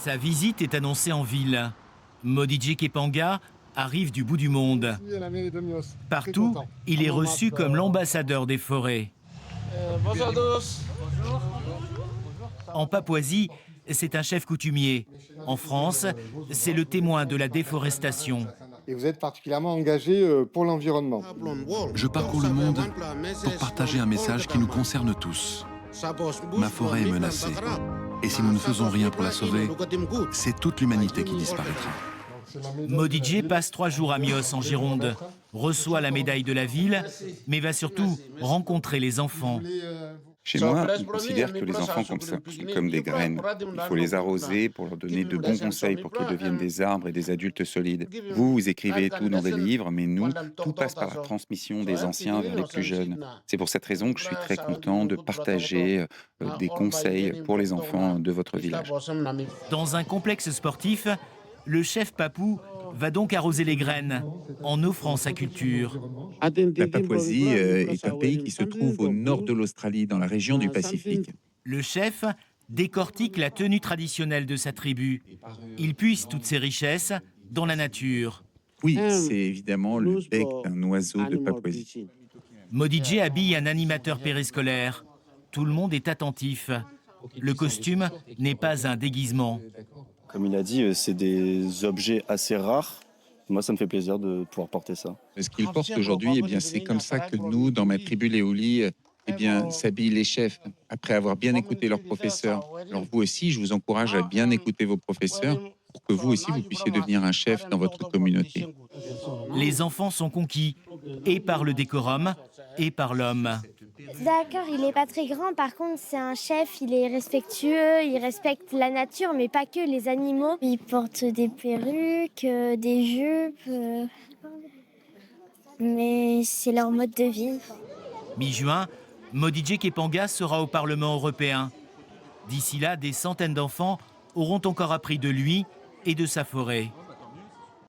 Sa visite est annoncée en ville. Modije Kepanga arrive du bout du monde. Partout, il est reçu comme l'ambassadeur des forêts. Bonjour à tous. En Papouasie, c'est un chef coutumier. En France, c'est le témoin de la déforestation. Et vous êtes particulièrement engagé pour l'environnement. Je parcours le monde pour partager un message qui nous concerne tous. Ma forêt est menacée. Et si nous ne faisons rien pour la sauver, c'est toute l'humanité qui disparaîtra. Modije passe 3 jours à Mios en Gironde, reçoit la médaille de la ville, mais va surtout rencontrer les enfants. Chez moi, on considère que les enfants sont comme des graines. Il faut les arroser pour leur donner de bons conseils pour qu'ils deviennent des arbres et des adultes solides. Vous écrivez tout dans des livres, mais nous, tout passe par la transmission des anciens vers les plus jeunes. C'est pour cette raison que je suis très content de partager des conseils pour les enfants de votre village. Dans un complexe sportif, le chef papou va donc arroser les graines en offrant sa culture. La Papouasie est un pays qui se trouve au nord de l'Australie, dans la région du Pacifique. Le chef décortique la tenue traditionnelle de sa tribu. Il puise toutes ses richesses dans la nature. Oui, c'est évidemment le bec d'un oiseau de Papouasie. Modije habille un animateur périscolaire. Tout le monde est attentif. Le costume n'est pas un déguisement. Comme il a dit, c'est des objets assez rares. Moi, ça me fait plaisir de pouvoir porter ça. Ce qu'il porte aujourd'hui, eh bien, c'est comme ça que nous, dans ma tribu Léoli, eh bien, s'habillent les chefs, après avoir bien écouté leurs professeurs. Alors vous aussi, je vous encourage à bien écouter vos professeurs pour que vous aussi, vous puissiez devenir un chef dans votre communauté. Les enfants sont conquis, et par le décorum, et par l'homme. D'accord, il n'est pas très grand, par contre c'est un chef, il est respectueux, il respecte la nature, mais pas que les animaux. Il porte des perruques, des jupes, mais c'est leur mode de vie. Mi-juin, Modije Kepanga sera au Parlement européen. D'ici là, des centaines d'enfants auront encore appris de lui et de sa forêt.